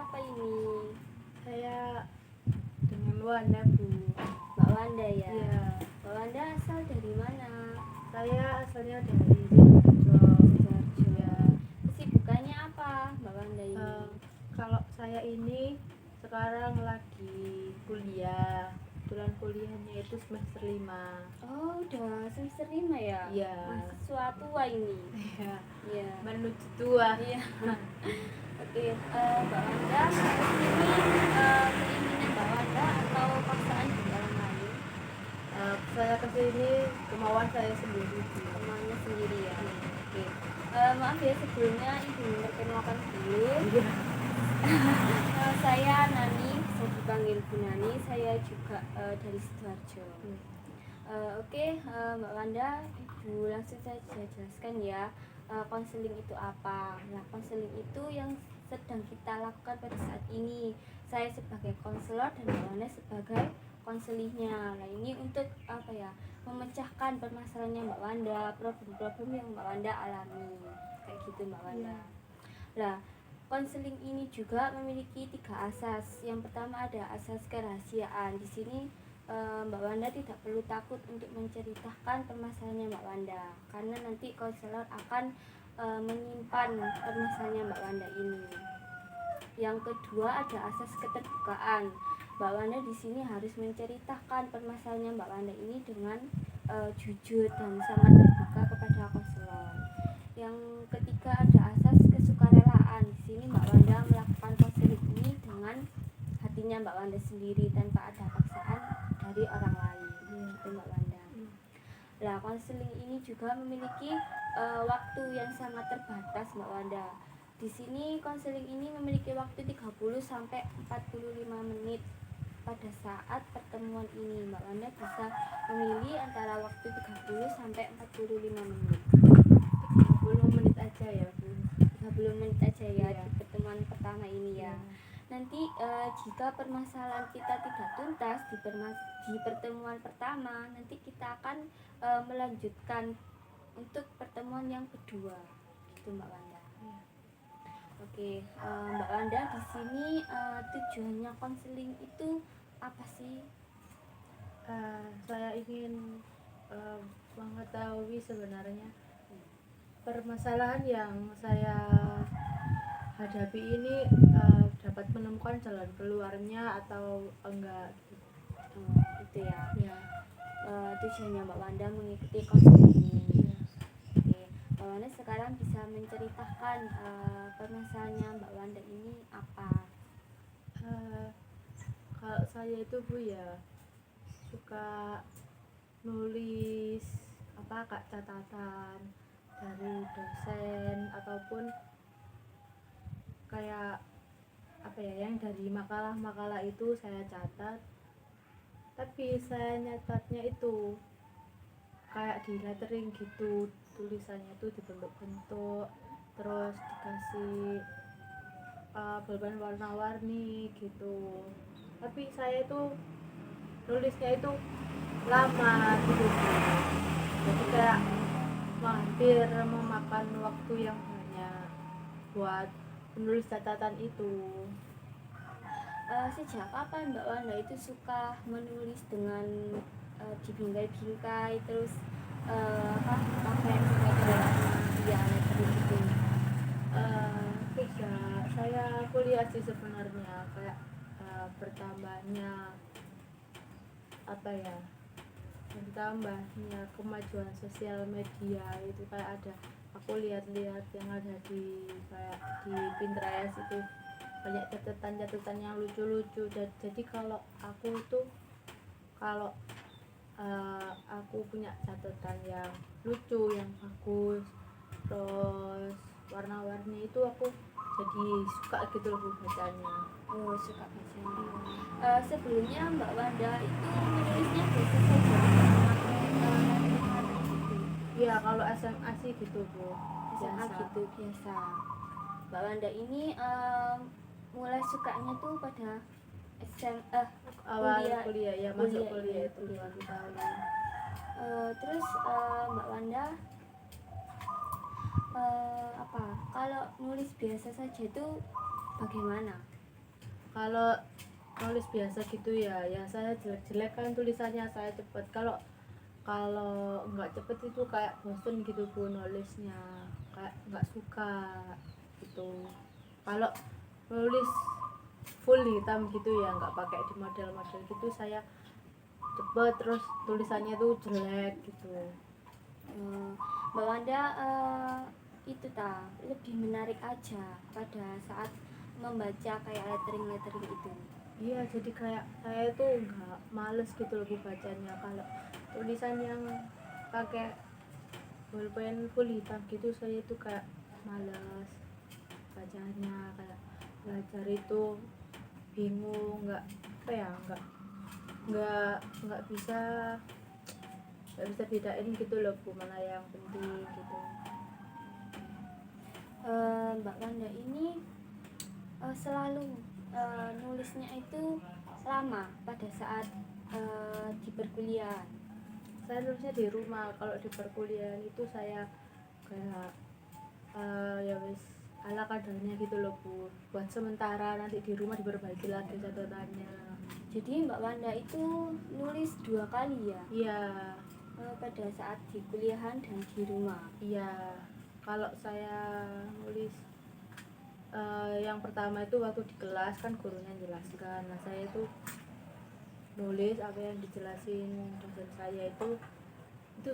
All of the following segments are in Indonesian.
siapa ini? Saya dengan Wanda, Bu. Mbak Wanda ya? Iya. Mbak Wanda asal dari mana? Saya asalnya dari Sidoarjo. Sidoarjo. Ya. Kesibukannya apa Mbak Wanda ini? Kalau saya ini sekarang lagi kuliah. Kebetulan kuliahnya itu semester 5. Oh, udah semester 5 ya? Iya. Mahasiswa tua ini. Iya. Iya. Menuju tua. Iya. Oke, Mbak Wanda, ini keinginan Mbak Wanda atau paksaan dari orang lain? Saya kesini kemauan saya sendiri. Kemauannya sendiri ya? Oke. Maaf ya sebelumnya Ibu memperkenalkan dulu. Iya. Saya Nani, bisa dipanggil Bu Nani. Saya juga dari Sidoarjo. Oke, Mbak Wanda, Ibu langsung saja jelaskan ya. Konseling itu apa? Nah, konseling itu yang sedang kita lakukan pada saat ini. Saya sebagai konselor dan Mbak Wanda sebagai konselihnya. Nah, ini untuk apa ya? Memecahkan permasalahannya Mbak Wanda, problem-problem yang Mbak Wanda alami. Kayak gitu Mbak Wanda. Nah, konseling ini juga memiliki 3 asas. Yang pertama ada asas kerahasiaan. Di sini Mbak Wanda tidak perlu takut untuk menceritakan permasalahannya Mbak Wanda, karena nanti konselor akan menyimpan permasalahannya Mbak Wanda ini. Yang kedua ada asas keterbukaan. Mbak Wanda di sini harus menceritakan permasalahannya Mbak Wanda ini dengan jujur dan sangat terbuka kepada konselor. Yang ketiga ada asas kesukarelaan. Di sini Mbak Wanda melakukan konseling ini dengan hatinya Mbak Wanda sendiri tanpa ada paksaan dari orang lain. Gitu Mbak Wanda. Nah, konseling ini juga memiliki waktu yang sangat terbatas Mbak Wanda. Di sini konseling ini memiliki waktu 30 sampai 45 menit. Pada saat pertemuan ini Mbak Wanda bisa memilih antara waktu 30 sampai 45 menit. 30 menit aja ya, Bu. 30 menit aja ya, Iya. di pertemuan pertama ini ya. Nanti jika permasalahan kita tidak tuntas di pertemuan pertama, nanti kita akan melanjutkan untuk pertemuan yang kedua, gitu Mbak Wanda. Oke, Mbak Wanda, di sini tujuannya konseling itu apa sih? Saya ingin mengetahui sebenarnya permasalahan yang saya hadapi ini dapat menemukan jalan keluarnya atau enggak. Itu ya. Ya. Tujuannya Mbak Wanda mengikuti konseling ini. Oke, Mbak Wanda sekarang bisa menceritakan permasalahannya Mbak Wanda ini apa? Kalau saya itu, Bu, ya suka nulis catatan dari dosen ataupun kayak yang dari makalah-makalah itu saya catat, tapi saya nyatatnya itu kayak di lettering gitu, tulisannya tuh dibentuk-bentuk, terus dikasih bolpen warna-warni gitu. Tapi saya itu nulisnya itu lama gitu, jadi kayak hampir memakan waktu yang banyak buat menulis catatan itu. Sejak kapan Mbak Wanda itu suka menulis dengan dibingkai-bingkai terus pakai lettering gitu? Sejak saya kuliah sih sebenarnya, kayak bertambahnya kemajuan sosial media itu, kayak ada aku lihat-lihat yang ada di kayak di Pinterest itu banyak catatan-catatan yang lucu-lucu. Jadi kalau aku punya catatan yang lucu, yang bagus, terus warna-warni itu, aku jadi suka gitu loh bacanya. Oh, suka bacanya. Sebelumnya Mbak Wanda itu menulisnya biasa saja Iya, kalau SMA sih gitu, Bu. SMA gitu biasa. Mbak Wanda ini mulai sukanya tuh pada awal kuliah ya, masuk kuliah itu kuliah. 2 tahun. Terus Mbak Wanda kalau nulis biasa saja itu bagaimana? Kalau nulis biasa gitu ya saya jelek-jelek kan tulisannya, saya cepet. Kalau kalau nggak cepet itu kayak bosen gitu bu nulisnya, kayak nggak suka gitu. Kalau nulis full hitam gitu ya, nggak pakai di model-model gitu, saya cepet, terus tulisannya tuh jelek gitu. Mbak Wanda itu lebih menarik aja pada saat membaca kayak lettering itu. Iya, jadi kayak saya tuh nggak males gitu loh bu bacanya. Kalau tulisan yang pakai bolpen full hitam gitu, saya tuh kayak males bacanya, kayak belajar itu bingung, nggak apa ya, nggak bisa bedain gitu loh bu, mana yang penting gitu. Mbak Wanda ini selalu nulisnya itu lama pada saat di perkuliahan. Saya nulisnya di rumah. Kalau di perkuliahan itu saya kayak ya wis ala kadarnya gitu loh bu, buat sementara, nanti di rumah diperbaiki lagi catatannya. Jadi Mbak Wanda itu nulis 2 kali ya? Iya. Pada saat di kuliahan dan di rumah. Iya, kalau saya nulis yang pertama itu waktu di kelas kan gurunya jelaskan, nah saya itu nulis apa yang dijelasin dosen saya itu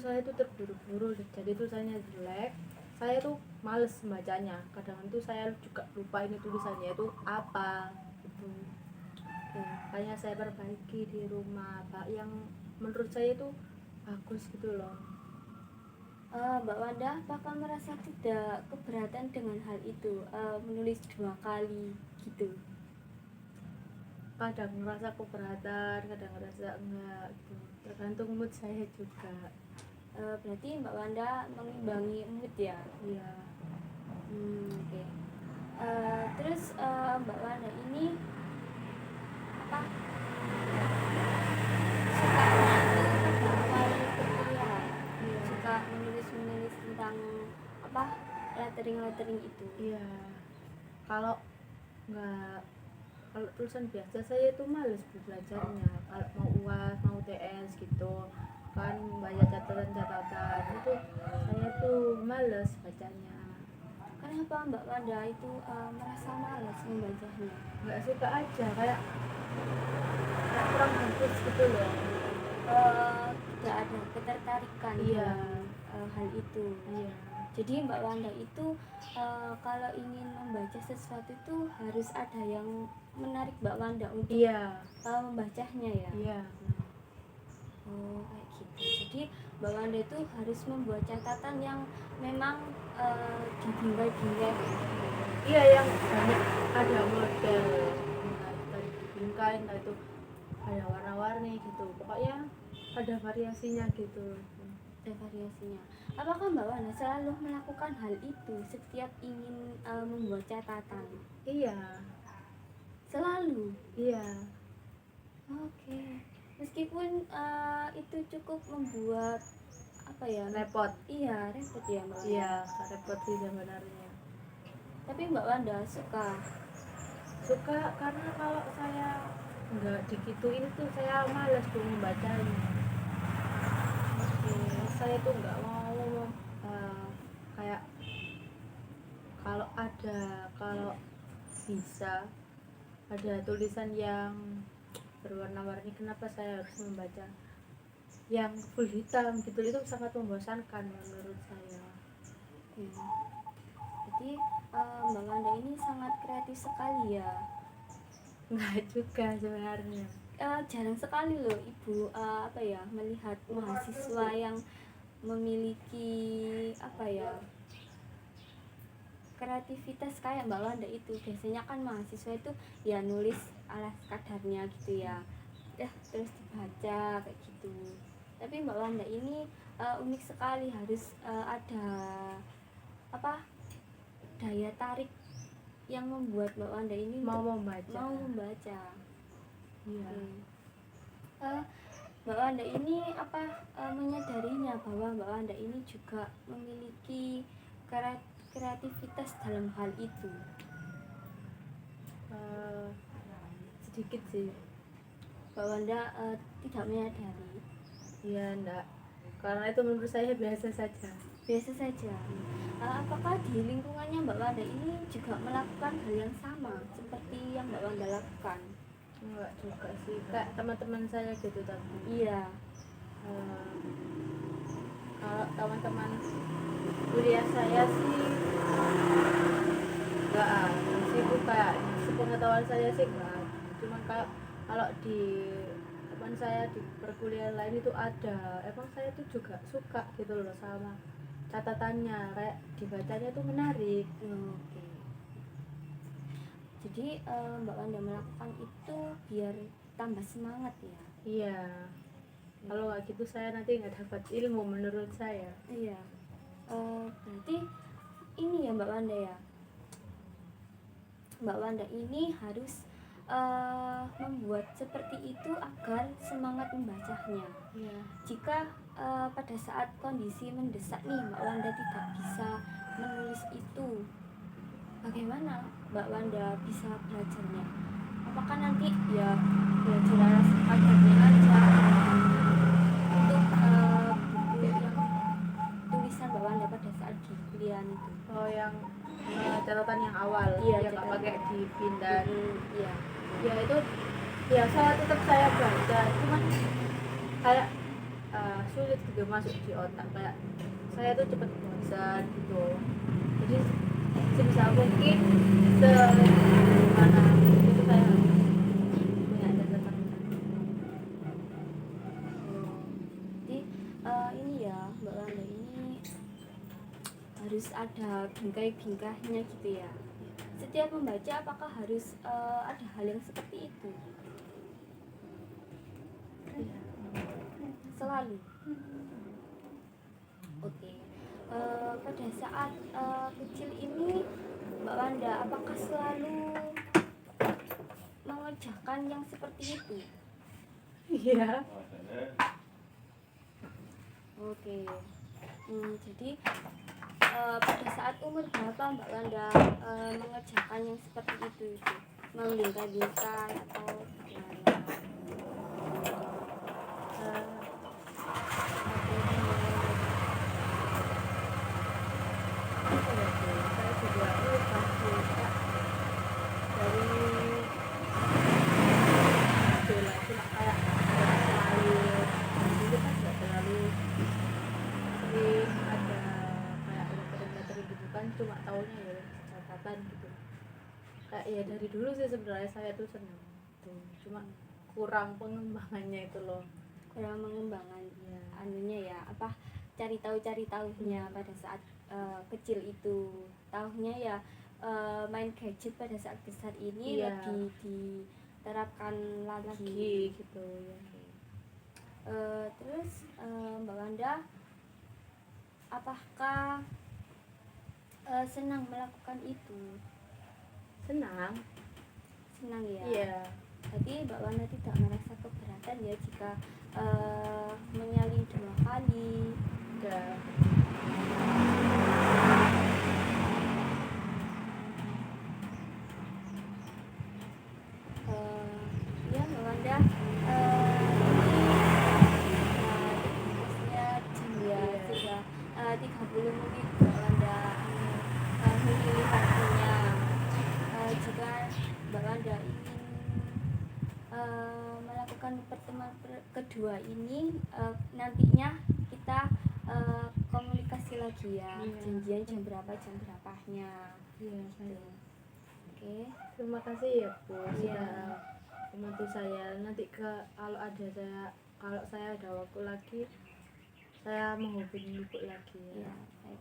saya itu terburu-buru, jadi tulisannya jelek, saya tuh males membacanya, kadang itu saya juga lupa ini tulisannya itu apa gitu. Makanya saya perbaiki di rumah pak, yang menurut saya itu bagus gitu loh. Mbak Wanda apakah merasa tidak keberatan dengan hal itu, menulis 2 kali gitu? Kadang ngerasa keberatan, kadang ngerasa enggak gitu, tergantung mood saya juga. Berarti Mbak Wanda mengimbangi mood ya? Iya. Oke. Terus Mbak Wanda ini apa suka pada awal perkuliahan, Iya. suka menulis tentang apa lettering itu? Iya, kalau nggak, kalau tulisan biasa saya itu males bu belajarnya. Kalau mau UAS mau TS gitu kan banyak catatan itu, saya tuh males bacanya. Kenapa Mbak Wanda itu merasa malas membacanya? Nggak suka aja, kayak kurang bagus gitu loh. Tidak ada ketertarikan Iya. dalam hal itu. Iya. Jadi Mbak Wanda itu kalau ingin membaca sesuatu itu harus ada yang menarik Mbak Wanda untuk Iya. membacanya ya. Iya. Oh kayak gitu. Jadi Mbak Wanda itu harus membuat catatan yang memang dibingkai-bingkai. Iya, yang banyak ada model, entah itu bingkai, entah itu ada warna-warni gitu, pokoknya ada variasinya gitu. Ada variasinya. Apakah Mbak Wanda selalu melakukan hal itu setiap ingin membuat catatan? Iya. Selalu. Iya. Oke. Meskipun itu cukup membuat apa ya? Repot. Iya, repot ya Mbak Wanda. Iya, repot sih sebenarnya. Tapi Mbak Wanda suka. Karena kalau saya nggak digituin tuh saya malas tuh membacanya. Saya tuh nggak mau kayak kalau bisa ada tulisan yang berwarna-warni, kenapa saya harus membaca yang full hitam gitu, itu sangat membosankan menurut saya. Jadi Mbak Wanda ini sangat kreatif sekali ya. Nggak juga sebenarnya. Jarang sekali loh Ibu apa ya melihat mahasiswa yang memiliki apa ya kreativitas kayak Mbak Wanda itu. Biasanya kan mahasiswa itu ya nulis ala kadarnya gitu ya, terus dibaca kayak gitu. Tapi Mbak Wanda ini unik sekali, harus ada apa daya tarik yang membuat Mbak Wanda ini Mau untuk membaca. Iya. Mbak Wanda ini menyadarinya bahwa Mbak Wanda ini juga memiliki kreativitas dalam hal itu. sedikit sih. Mbak Wanda tidak menyadari. Iya, enggak. Karena itu menurut saya biasa saja. Biasa saja. Apakah di lingkungannya Mbak Wanda ini juga melakukan hal yang sama seperti yang Mbak Wanda lakukan? Enggak juga sih, kayak teman-teman saya gitu. Tapi Iya. eh, kalau teman-teman kuliah saya sih enggak sibuk, kayak sepengetahuan saya sih enggak. Cuman kalau di teman saya di perkuliahan lain itu ada, emang saya tuh juga suka gitu loh sama catatannya, kayak dibacanya tuh menarik. Oke. Jadi Mbak Wanda melakukan itu biar tambah semangat ya. Iya, kalau nggak gitu saya nanti nggak dapat ilmu menurut saya. Iya. Berarti ini ya Mbak Wanda ya. Mbak Wanda ini harus membuat seperti itu agar semangat membacanya. Iya. Jika pada saat kondisi mendesak nih Mbak Wanda tidak bisa menulis itu, bagaimana Mbak Wanda bisa belajarnya? Apakah nanti ya belajar agarnya aja untuk buku yang tulisan Mbak Wanda pada saat di kuliah itu? Oh, yang catatan yang awal, Iya, yang nggak catatan. pakai dipindah. Iya. Ya itu biasa tetap saya baca, cuman kayak sulit gitu masuk di otak, kayak saya tuh cepet bosan gitu. Jadi sebisa mungkin mana itu saya harus punya catatan. Jadi ini ya Mbak Wanda ini harus ada bingkai-bingkainya gitu ya. Setiap membaca apakah harus ada hal yang seperti itu? Iya. Selalu. Oke. Pada saat kecil ini Mbak Wanda apakah selalu mengerjakan yang seperti itu? Iya. Oke. Jadi pada saat umur berapa Mbak Wanda mengerjakan yang seperti itu? Membingkai-bingkai atau bagaimana? Saya juga lupa sih, Kak. Dari bola cuma kayak nggak terlalu dulu kan nggak terlalu sering ada kayak letter-letter gitu kan, cuma taunya ya catatan gitu. Kayak ya dari dulu sih sebenarnya saya tuh seneng tuh, cuma kurang pengembangannya itu loh. Kurang mengembangkan Ya. anunya ya, apa cari tahunya pada saat kecil itu. Tahunya ya main gadget pada saat besar ini Iya. lebih diterapkan lagi. Lagi gitu ya. Terus Mbak Wanda apakah senang melakukan itu? Senang. Senang ya. Iya. Jadi Mbak Wanda tidak merasa keberatan ya jika menyalin 2 kali. Enggak. Ya Mbak Wanda tugasnya jam ya sudah 30 menit Mbak Wanda memilih waktunya. Jika Mbak Wanda ingin melakukan pertemuan kedua ini, nantinya kita komunikasi lagi ya. Iya. Janjian jam berapanya. Iya, saya. Oke. Terima kasih ya Bu, Iya. sudah membantu saya. Nanti kalau saya ada waktu lagi, saya menghubungi Ibu lagi ya. Iya, baik.